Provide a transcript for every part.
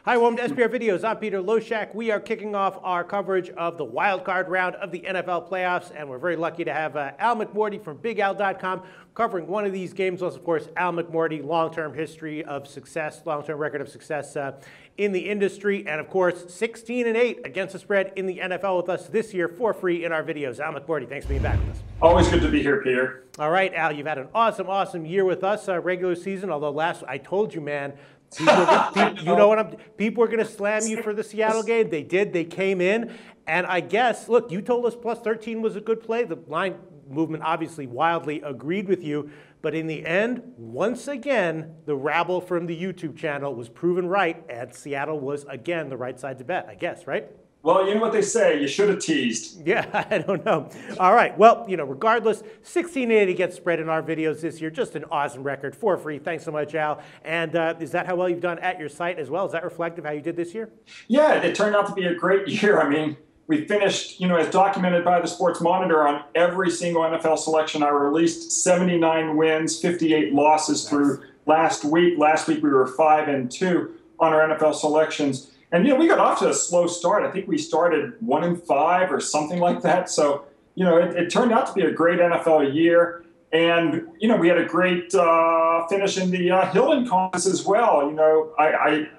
Hi, welcome to SBR Videos. I'm Peter Loshak. We are kicking off our coverage of the wild card round of the NFL playoffs, and we're very lucky to have Al McMordie from BigAl.com covering one of these games. Also, of course, Al McMordie, long-term history of success, long-term record of success in the industry, and of course, 16-8 against the spread in the NFL with us this year for free in our videos. Al McMordie, thanks for being back with us. Always good to be here, Peter. All right, Al, you've had an awesome year with us, regular season, although I told you, man, people are going to slam you for the Seattle game. They did. They came in. And I guess, look, you told us plus 13 was a good play. The line movement obviously wildly agreed with you. But in the end, once again, the rabble from the YouTube channel was proven right. And Seattle was, again, the right side to bet, I guess, right? Well, you know what they say, you should have teased. Yeah, I don't know. All right, well, regardless, 16-8 against spread in our videos this year. Just an awesome record for free. Thanks so much, Al. And is that how well you've done at your site as well? Is that reflective of how you did this year? Yeah, it turned out to be a great year. I mean, we finished, as documented by the Sports Monitor, on every single NFL selection I released, 79 wins, 58 losses through last week. Last week we were 5-2 on our NFL selections. And, we got off to a slow start. I think we started 1-5 or something like that. So, it turned out to be a great NFL year. And, we had a great finish in the Hilton contest as well.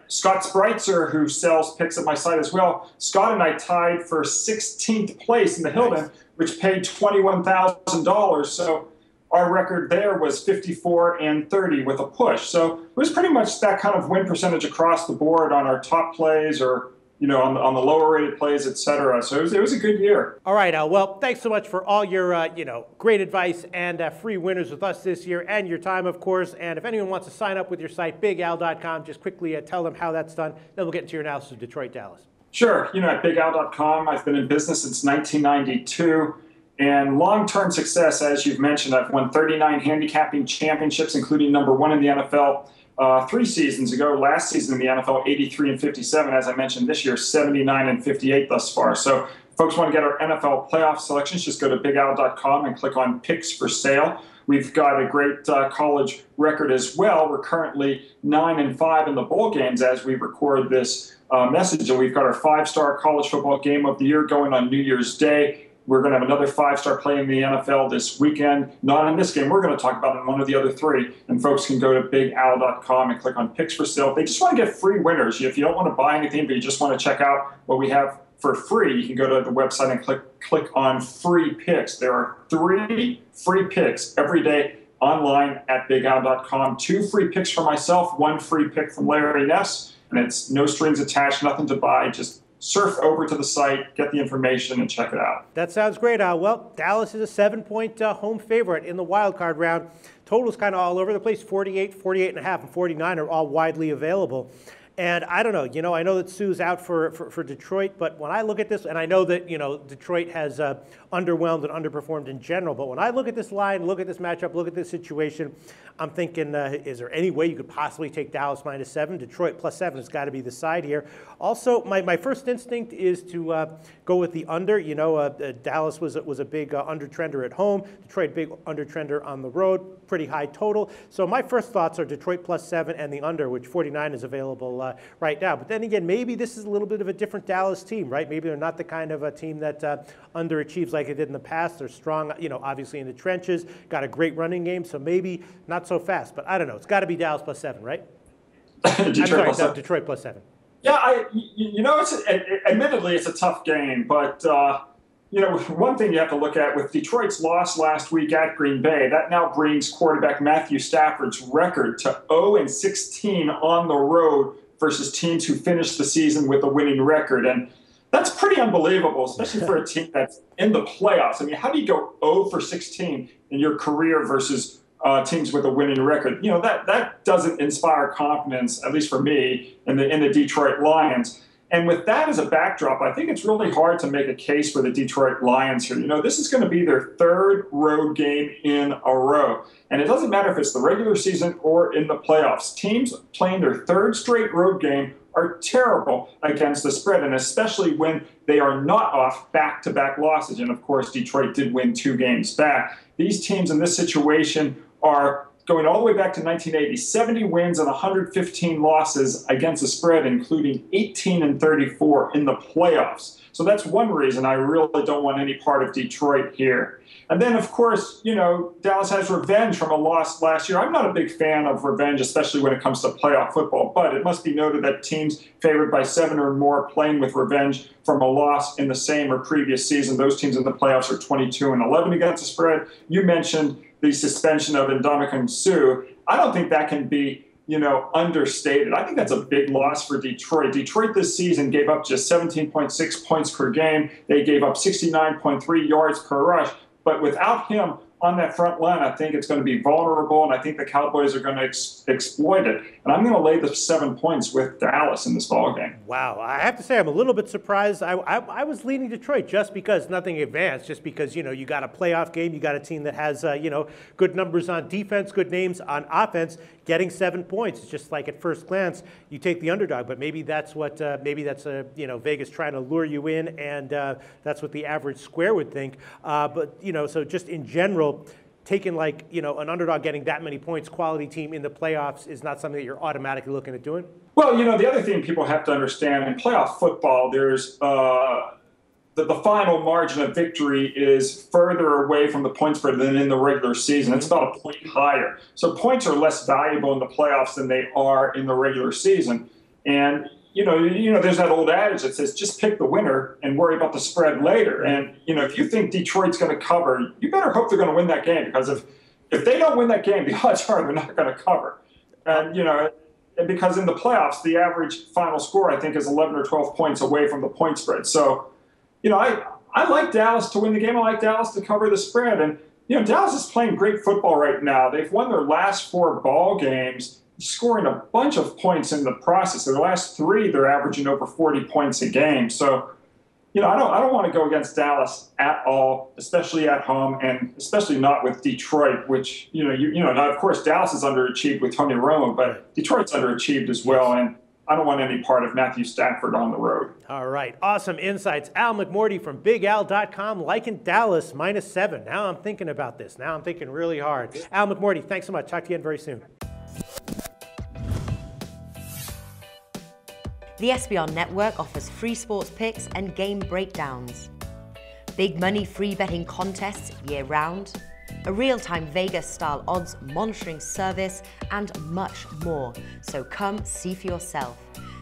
Scott Spreitzer, who sells picks at my site as well, Scott and I tied for 16th place in the Hilton, which paid $21,000. So our record there was 54-30 with a push. So it was pretty much that kind of win percentage across the board on our top plays or, on the lower rated plays, et cetera. So it was a good year. All right, Al. Well, thanks so much for all your, great advice and free winners with us this year and your time, of course. And if anyone wants to sign up with your site, BigAl.com, just quickly tell them how that's done. Then we'll get into your analysis of Detroit, Dallas. Sure. At BigAl.com, I've been in business since 1992. And long-term success, as you've mentioned, I've won 39 handicapping championships, including #1 in the NFL 3 seasons ago. Last season in the NFL, 83-57. As I mentioned, this year, 79-58 thus far. So if folks want to get our NFL playoff selections, just go to BigAl.com and click on Picks for Sale. We've got a great college record as well. We're currently 9-5 in the bowl games as we record this message. And we've got our 5-star college football game of the year going on New Year's Day. We're going to have another 5-star play in the NFL this weekend. Not in this game. We're going to talk about it in one of the other 3. And folks can go to BigAl.com and click on Picks for Sale. If they just want to get free winners, if you don't want to buy anything, but you just want to check out what we have for free, you can go to the website and click on Free Picks. There are 3 free picks every day online at BigAl.com. 2 free picks for myself, 1 free pick from Larry Ness. And it's no strings attached, nothing to buy, just surf over to the site, get the information, and check it out. That sounds great, Al. Well, Dallas is a 7-point home favorite in the wild card round. Totals kind of all over the place. 48, 48.5, and 49 are all widely available. And I don't know, I know that Sue's out for Detroit, but when I look at this, and I know that, Detroit has underwhelmed and underperformed in general, but when I look at this line, look at this matchup, look at this situation, I'm thinking, is there any way you could possibly take Dallas -7? Detroit +7 has got to be the side here. Also, my first instinct is to go with the under. Dallas was a big under-trender at home. Detroit, big under-trender on the road, pretty high total. So my first thoughts are Detroit +7 and the under, which 49 is available right now. But then again, maybe this is a little bit of a different Dallas team, right? Maybe they're not the kind of a team that underachieves like it did in the past. They're strong, obviously in the trenches, got a great running game, so maybe not so fast. But I don't know. It's got to be Dallas +7, right? Detroit Detroit +7. Yeah, admittedly, it's a tough game, but one thing you have to look at with Detroit's loss last week at Green Bay, that now brings quarterback Matthew Stafford's record to 0-16 on the road versus teams who finished the season with a winning record. And that's pretty unbelievable, especially for a team that's in the playoffs. I mean, how do you go 0-16 in your career versus teams with a winning record? That doesn't inspire confidence, at least for me, in the Detroit Lions. And with that as a backdrop, I think it's really hard to make a case for the Detroit Lions here. This is going to be their 3rd road game in a row. And it doesn't matter if it's the regular season or in the playoffs. Teams playing their 3rd straight road game are terrible against the spread, and especially when they are not off back-to-back losses. And, of course, Detroit did win 2 games back. These teams in this situation are going all the way back to 1980, 70 wins and 115 losses against the spread, including 18 and 34 in the playoffs. So that's one reason I really don't want any part of Detroit here. And then, of course, you know, Dallas has revenge from a loss last year. I'm not a big fan of revenge, especially when it comes to playoff football. But it must be noted that teams favored by 7 or more playing with revenge from a loss in the same or previous season, those teams in the playoffs are 22 and 11 against the spread. You mentioned the suspension of Ndamukong Suh. I don't think that can be, you know, understated. I think that's a big loss for Detroit. Detroit this season gave up just 17.6 points per game. They gave up 69.3 yards per rush. But without him on that front line, I think it's going to be vulnerable, and I think the Cowboys are going to exploit it. And I'm going to lay the 7 points with Dallas in this ballgame. Wow, I have to say I'm a little bit surprised. I was leaning Detroit just because nothing advanced, just because, you know, you got a playoff game, you got a team that has, you know, good numbers on defense, good names on offense, getting 7 points. It's just like at first glance, you take the underdog, but maybe that's what, you know, Vegas trying to lure you in, and that's what the average square would think. But, you know, so just in general, taking, like, you know, an underdog getting that many points, quality team in the playoffs is not something that you're automatically looking at doing? Well, you know, the other thing people have to understand, in playoff football, there's the final margin of victory is further away from the point spread than in the regular season. It's about a point higher. So points are less valuable in the playoffs than they are in the regular season. And you know, there's that old adage that says just pick the winner and worry about the spread later. And, you know, if you think Detroit's going to cover, you better hope they're going to win that game, because if they don't win that game, the odds are they're not going to cover. And, you know, because in the playoffs, the average final score, I think, is 11 or 12 points away from the point spread. So, you know, I like Dallas to win the game. I like Dallas to cover the spread. And, you know, Dallas is playing great football right now. They've won their last 4 ball games, scoring a bunch of points in the process. Their last 3, they're averaging over 40 points a game. So, you know, I don't want to go against Dallas at all, especially at home, and especially not with Detroit, which, you know, now, of course, Dallas is underachieved with Tony Romo, but Detroit's underachieved as well. And I don't want any part of Matthew Stafford on the road. All right. Awesome insights. Al McMordie from BigAl.com, liking Dallas -7. Now I'm thinking about this. Now I'm thinking really hard. Al McMordie, thanks so much. Talk to you again very soon. The SBR Network offers free sports picks and game breakdowns, big money free betting contests year-round, a real-time Vegas-style odds monitoring service, and much more. So come see for yourself.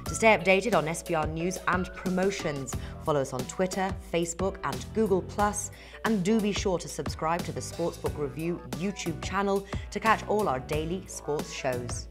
To stay updated on SBR news and promotions, follow us on Twitter, Facebook, and Google+, and do be sure to subscribe to the Sportsbook Review YouTube channel to catch all our daily sports shows.